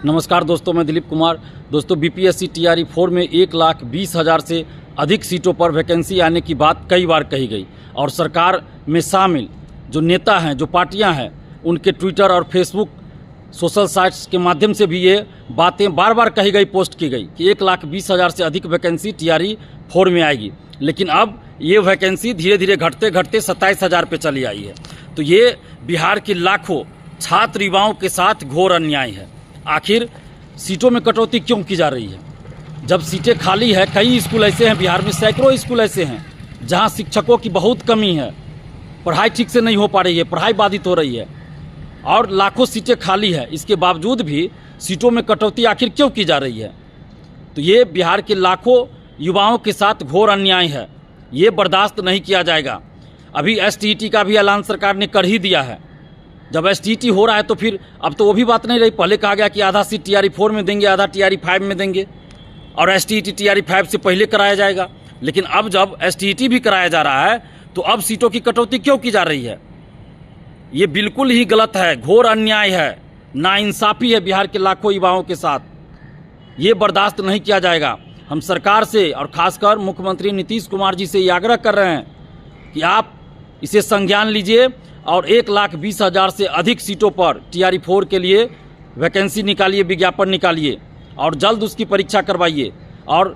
नमस्कार दोस्तों, मैं दिलीप कुमार। दोस्तों, बीपीएससी टीआरई 4 में 1,20,000 से अधिक सीटों पर वैकेंसी आने की बात कई बार कही गई और सरकार में शामिल जो नेता हैं, जो पार्टियां हैं, उनके ट्विटर और फेसबुक सोशल साइट्स के माध्यम से भी ये बातें बार बार कही गई, पोस्ट की गई कि 1,20,000 से अधिक वैकेंसी टीआरई 4 में आएगी। लेकिन अब ये वैकेंसी धीरे धीरे घटते घटते 27,000 पे चली आई है। तो ये बिहार के लाखों छात्र युवाओं के साथ घोर अन्याय है। आखिर सीटों में कटौती क्यों की जा रही है? जब सीटें खाली है, कई स्कूल ऐसे हैं बिहार में, सैकड़ों स्कूल ऐसे हैं जहां शिक्षकों की बहुत कमी है, पढ़ाई ठीक से नहीं हो पा रही है, पढ़ाई बाधित हो रही है और लाखों सीटें खाली है। इसके बावजूद भी सीटों में कटौती आखिर क्यों की जा रही है? तो ये बिहार के लाखों युवाओं के साथ घोर अन्याय है, ये बर्दाश्त नहीं किया जाएगा। अभी एसटीईटी का भी ऐलान सरकार ने कर ही दिया है। जब एसटीईटी हो रहा है तो फिर अब तो वो भी बात नहीं रही। पहले कहा गया कि आधा सीट टीआरई 4 में देंगे, आधा टीआरई 5 में देंगे और एसटीईटी टीआरई 5 से पहले कराया जाएगा। लेकिन अब जब एसटीईटी भी कराया जा रहा है तो अब सीटों की कटौती क्यों की जा रही है? ये बिल्कुल ही गलत है, घोर अन्याय है, नाइंसाफ़ी है बिहार के लाखों युवाओं के साथ। ये बर्दाश्त नहीं किया जाएगा। हम सरकार से और खासकर मुख्यमंत्री नीतीश कुमार जी से ये आग्रह कर रहे हैं कि आप इसे संज्ञान लीजिए और 1,20,000 से अधिक सीटों पर टीआरई 4 के लिए वैकेंसी निकालिए, विज्ञापन निकालिए और जल्द उसकी परीक्षा करवाइए। और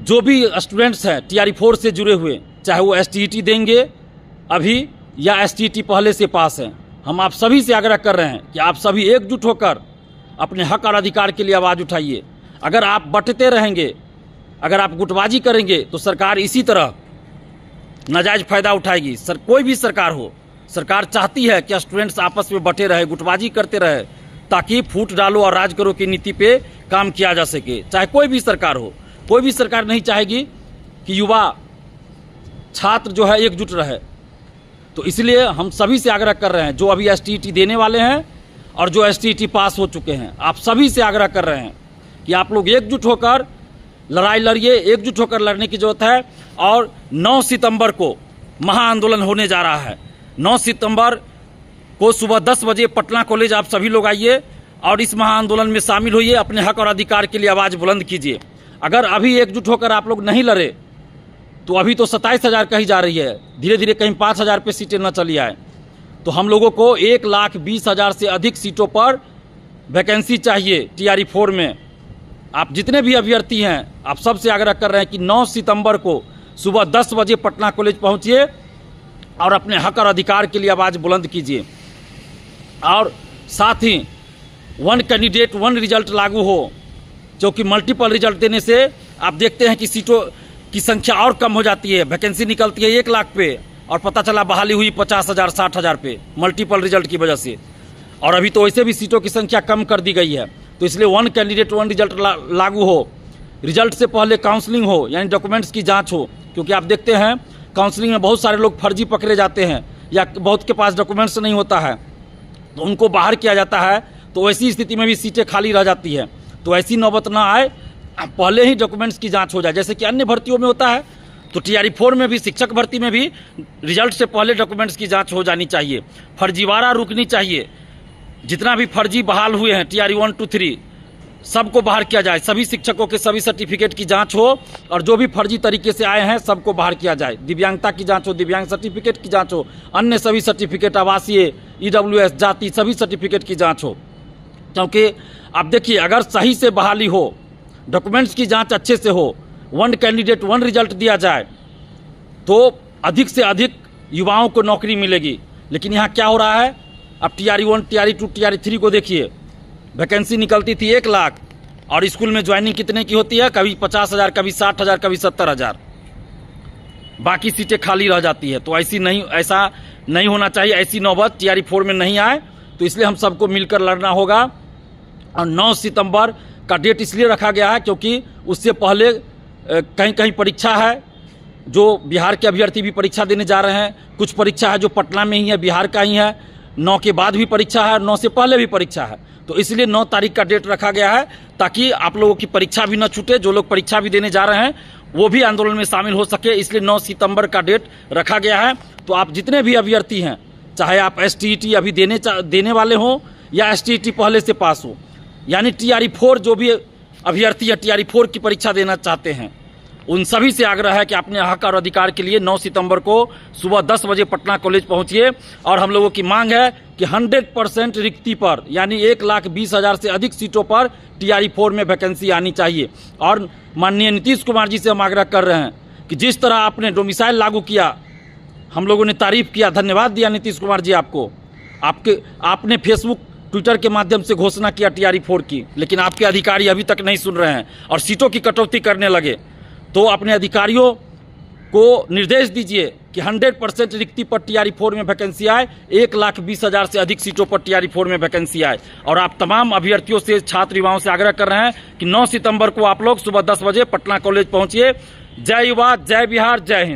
जो भी स्टूडेंट्स हैं टीआरई 4 से जुड़े हुए, चाहे वो एसटीईटी देंगे अभी या एसटीईटी पहले से पास हैं, हम आप सभी से आग्रह कर रहे हैं कि आप सभी एकजुट होकर अपने हक और अधिकार के लिए आवाज़ उठाइए। अगर आप बंटते रहेंगे, अगर आप गुटबाजी करेंगे तो सरकार इसी तरह नाजायज़ फ़ायदा उठाएगी। कोई भी सरकार हो, सरकार चाहती है कि स्टूडेंट्स आपस में बटे रहे, गुटबाजी करते रहे, ताकि फूट डालो और राज करो की नीति पे काम किया जा सके। चाहे कोई भी सरकार हो, कोई भी सरकार नहीं चाहेगी कि युवा छात्र जो है एकजुट रहे। तो इसलिए हम सभी से आग्रह कर रहे हैं, जो अभी एसटीईटी देने वाले हैं और जो एसटीईटी पास हो चुके हैं, आप सभी से आग्रह कर रहे हैं कि आप लोग एकजुट होकर लड़ाई लड़िए, एकजुट होकर लड़ने की जरूरत है। और 9 सितंबर को महाआंदोलन होने जा रहा है। 9 सितंबर को सुबह 10 बजे पटना कॉलेज आप सभी लोग आइए और इस महाआंदोलन में शामिल होइए, अपने हक और अधिकार के लिए आवाज़ बुलंद कीजिए। अगर अभी एकजुट होकर आप लोग नहीं लड़े तो अभी तो 27,000 कही जा रही है, धीरे धीरे कहीं 5,000 पे सीटें न चली आए। तो हम लोगों को 1,20,000 से अधिक सीटों पर वैकेंसी चाहिए टीआरई 4 में। आप जितने भी अभ्यर्थी हैं, आप सबसे आग्रह कर रहे हैं कि 9 सितंबर को सुबह 10 बजे पटना कॉलेज पहुंचिए और अपने हक और अधिकार के लिए आवाज़ बुलंद कीजिए। और साथ ही 1 कैंडिडेट 1 रिजल्ट लागू हो, क्योंकि मल्टीपल रिजल्ट देने से आप देखते हैं कि सीटों की संख्या और कम हो जाती है। वैकेंसी निकलती है 1 लाख पे और पता चला बहाली हुई 50,000 60,000 पे मल्टीपल रिजल्ट की वजह से। और अभी तो वैसे भी सीटों की संख्या कम कर दी गई है। तो इसलिए 1 कैंडिडेट 1 रिजल्ट लागू हो, रिजल्ट से पहले काउंसलिंग हो, यानी डॉक्यूमेंट्स की जांच हो। क्योंकि आप देखते हैं काउंसलिंग में बहुत सारे लोग फर्जी पकड़े जाते हैं या बहुत के पास डॉक्यूमेंट्स नहीं होता है, तो उनको बाहर किया जाता है। तो ऐसी स्थिति में भी सीटें खाली रह जाती है। तो ऐसी नौबत ना आए, पहले ही डॉक्यूमेंट्स की जांच हो जाए, जैसे कि अन्य भर्तियों में होता है। तो टीआरई 4 में भी, शिक्षक भर्ती में भी रिजल्ट से पहले डॉक्यूमेंट्स की जाँच हो जानी चाहिए। फर्जीवाड़ा रुकनी चाहिए। जितना भी फर्जी बहाल हुए हैं टीआरई 1 2 3 सबको बाहर किया जाए। सभी शिक्षकों के सभी सर्टिफिकेट की जांच हो और जो भी फर्जी तरीके से आए हैं सबको बाहर किया जाए। दिव्यांगता की जांच हो, दिव्यांग सर्टिफिकेट की जांच हो, अन्य सभी सर्टिफिकेट, आवासीय, ईडब्ल्यूएस, जाति, सभी सर्टिफिकेट की जांच हो। क्योंकि आप देखिए, अगर सही से बहाली हो, डॉक्यूमेंट्स की जाँच अच्छे से हो, 1 कैंडिडेट 1 रिजल्ट दिया जाए तो अधिक से अधिक युवाओं को नौकरी मिलेगी। लेकिन यहाँ क्या हो रहा है? अब टीआरई 1, टीआरई 2, टीआरई 3 को देखिए, वैकेंसी निकलती थी 1 लाख और स्कूल में ज्वाइनिंग कितने की होती है? कभी 50,000, कभी 60,000, कभी 70,000। बाकी सीटें खाली रह जाती है। तो ऐसा नहीं होना चाहिए। ऐसी नौबत टीआरई 4 में नहीं आए। तो इसलिए हम सबको मिलकर लड़ना होगा। और 9 सितंबर का डेट इसलिए रखा गया है क्योंकि उससे पहले कहीं कहीं परीक्षा है, जो बिहार के अभ्यर्थी भी परीक्षा देने जा रहे हैं। कुछ परीक्षा है जो पटना में ही है, बिहार का ही है। 9 के बाद भी परीक्षा है, 9 से पहले भी परीक्षा है। तो इसलिए 9 तारीख का डेट रखा गया है ताकि आप लोगों की परीक्षा भी न छूटे। जो लोग परीक्षा भी देने जा रहे हैं वो भी आंदोलन में शामिल हो सके, इसलिए 9 सितंबर का डेट रखा गया है। तो आप जितने भी अभ्यर्थी हैं, चाहे आप एसटीईटी अभी देने वाले हों या एसटीईटी पहले से पास हो, यानी टीआरई 4 जो भी अभ्यर्थी या टीआरई 4 की परीक्षा देना चाहते हैं, उन सभी से आग्रह है कि अपने हक और अधिकार के लिए 9 सितंबर को सुबह 10 बजे पटना कॉलेज पहुंचिए। और हम लोगों की मांग है कि 100% रिक्ति पर यानी 1,20,000 से अधिक सीटों पर टीआरई 4 में वैकेंसी आनी चाहिए। और माननीय नीतीश कुमार जी से हम आग्रह कर रहे हैं कि जिस तरह आपने डोमिसाइल लागू किया, हम लोगों ने तारीफ किया, धन्यवाद दिया नीतीश कुमार जी आपको। आपने फेसबुक ट्विटर के माध्यम से घोषणा किया टीआरई 4 की, लेकिन आपके अधिकारी अभी तक नहीं सुन रहे हैं और सीटों की कटौती करने लगे। तो अपने अधिकारियों को निर्देश दीजिए कि 100% रिक्ति पर टीआरई 4 में वैकेंसी आए, 1,20,000 से अधिक सीटों पर टीआरई 4 में वैकेंसी आए। और आप तमाम अभ्यर्थियों से, छात्र युवाओं से आग्रह कर रहे हैं कि 9 सितंबर को आप लोग सुबह 10 बजे पटना कॉलेज पहुंचिए। जय युवा, जय बिहार, जय हिंद।